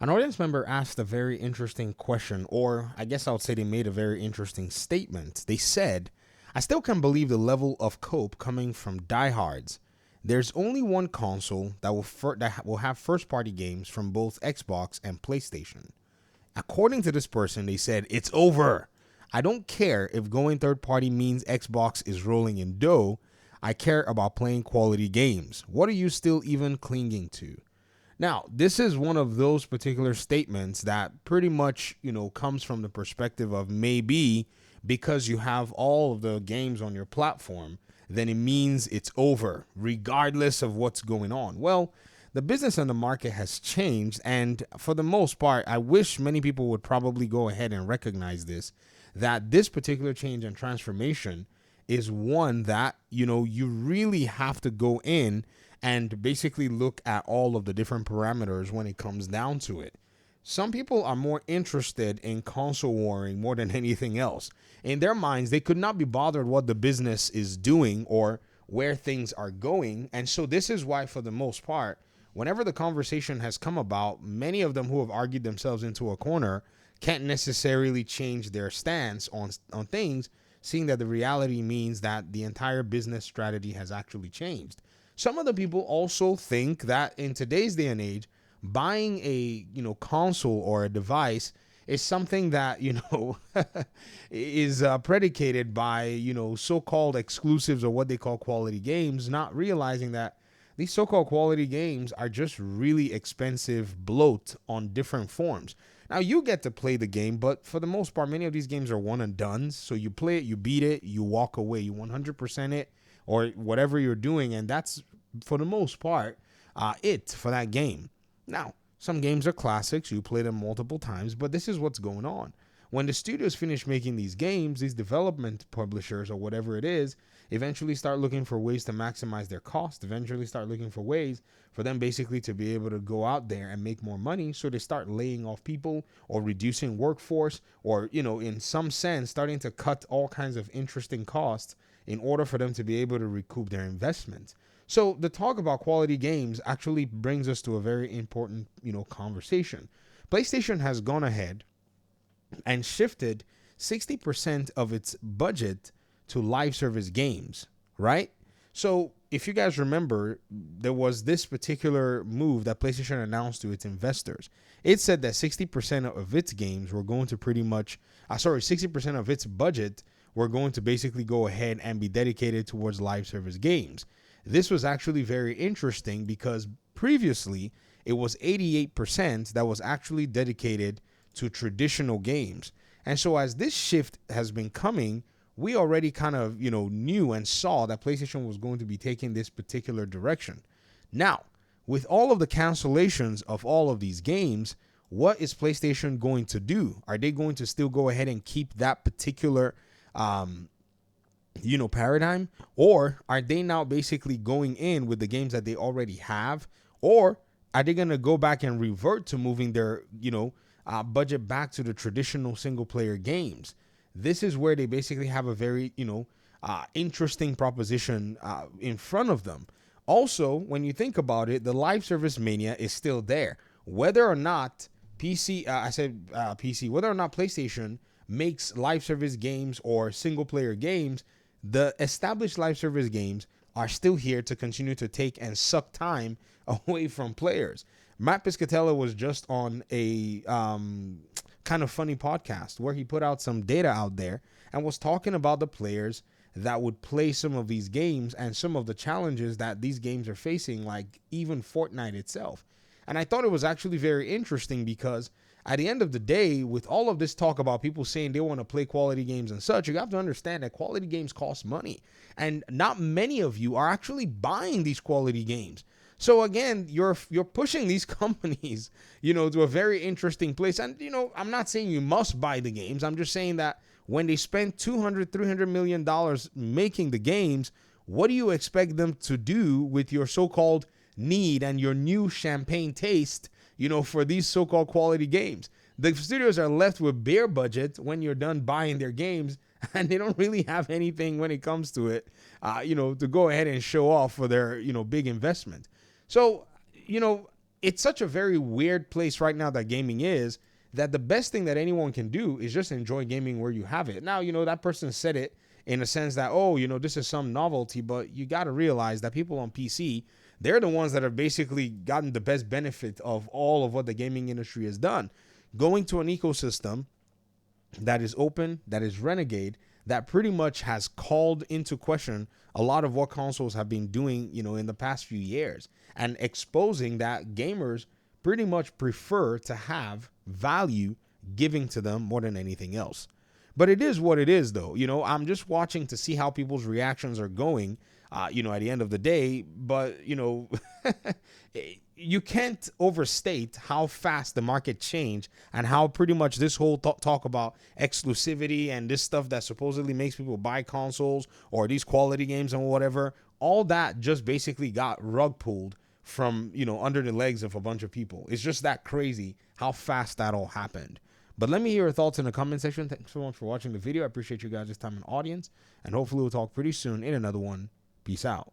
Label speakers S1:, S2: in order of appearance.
S1: An audience member asked a very interesting question, or I guess I would say they made a very interesting statement. They said, I still can't believe the level of cope coming from diehards. There's only one console that will have first party games from both Xbox and PlayStation. According to this person, they said, it's over. I don't care if going third party means Xbox is rolling in dough. I care about playing quality games. What are you still even clinging to? Now, this is one of those particular statements that pretty much, comes from the perspective of maybe because you have all of the games on your platform, then it means it's over, regardless of what's going on. Well, the business and the market has changed, and for the most part, I wish many people would probably go ahead and recognize this, that this particular change and transformation is one that, you really have to go in and basically look at all of the different parameters when it comes down to it. Some people are more interested in console warring more than anything else. In their minds, they could not be bothered what the business is doing or where things are going. And so this is why, for the most part, whenever the conversation has come about, many of them who have argued themselves into a corner can't necessarily change their stance on things, seeing that the reality means that the entire business strategy has actually changed. Some of the people also think that in today's day and age, buying a console or a device is something that is predicated by so-called exclusives or what they call quality games, not realizing that these so-called quality games are just really expensive bloat on different forms. Now you get to play the game, but for the most part, many of these games are one and done. So you play it, you beat it, you walk away, you 100% it, or whatever you're doing, and that's for the most part it for that game. Now, some games are classics, you play them multiple times, but this is what's going on. When the studios finish making these games, these development publishers or whatever it is, eventually start looking for ways to maximize their cost, eventually start looking for ways for them basically to be able to go out there and make more money. So they start laying off people or reducing workforce or, in some sense, starting to cut all kinds of interesting costs in order for them to be able to recoup their investment. So the talk about quality games actually brings us to a very important, conversation. PlayStation has gone ahead and shifted 60% of its budget to live service games, right? So if you guys remember, there was this particular move that PlayStation announced to its investors. It said that 60% of its games were going to 60% of its budget were going to basically go ahead and be dedicated towards live service games. This was actually very interesting because previously it was 88% that was actually dedicated to traditional games. And so as this shift has been coming, we already kind of, knew and saw that PlayStation was going to be taking this particular direction. Now, with all of the cancellations of all of these games, what is PlayStation going to do? Are they going to still go ahead and keep that particular paradigm, or are they now basically going in with the games that they already have, or are they going to go back and revert to moving their budget back to the traditional single player games? This is where they basically have a very interesting proposition in front of them. Also, when you think about it, the live service mania is still there, whether or not whether or not PlayStation makes live service games or single player games. The established live service games are still here to continue to take and suck time away from players. Matt Piscatella was just on a kind of funny podcast where he put out some data out there and was talking about the players that would play some of these games and some of the challenges that these games are facing, like even Fortnite itself. And I thought it was actually very interesting because at the end of the day, with all of this talk about people saying they want to play quality games and such, you have to understand that quality games cost money. And not many of you are actually buying these quality games. So again, you're pushing these companies, to a very interesting place. And, I'm not saying you must buy the games. I'm just saying that when they spend $200-300 million making the games, what do you expect them to do with your so-called need and your new champagne taste, for these so-called quality games? The studios are left with bare budget when you're done buying their games, and they don't really have anything when it comes to it, to go ahead and show off for their, big investment. So, it's such a very weird place right now that gaming is, that the best thing that anyone can do is just enjoy gaming where you have it. Now, that person said it in a sense that, oh, this is some novelty, but you got to realize that people on PC, they're the ones that have basically gotten the best benefit of all of what the gaming industry has done. Going to an ecosystem that is open, that is renegade, that pretty much has called into question a lot of what consoles have been doing, in the past few years, and exposing that gamers pretty much prefer to have value giving to them more than anything else. But it is what it is, though. I'm just watching to see how people's reactions are going, at the end of the day. But, you can't overstate how fast the market changed and how pretty much this whole talk about exclusivity and this stuff that supposedly makes people buy consoles or these quality games and whatever, all that just basically got rug pulled from, under the legs of a bunch of people. It's just that crazy how fast that all happened. But let me hear your thoughts in the comment section. Thanks so much for watching the video. I appreciate you guys' time and audience, and hopefully we'll talk pretty soon in another one. Peace out.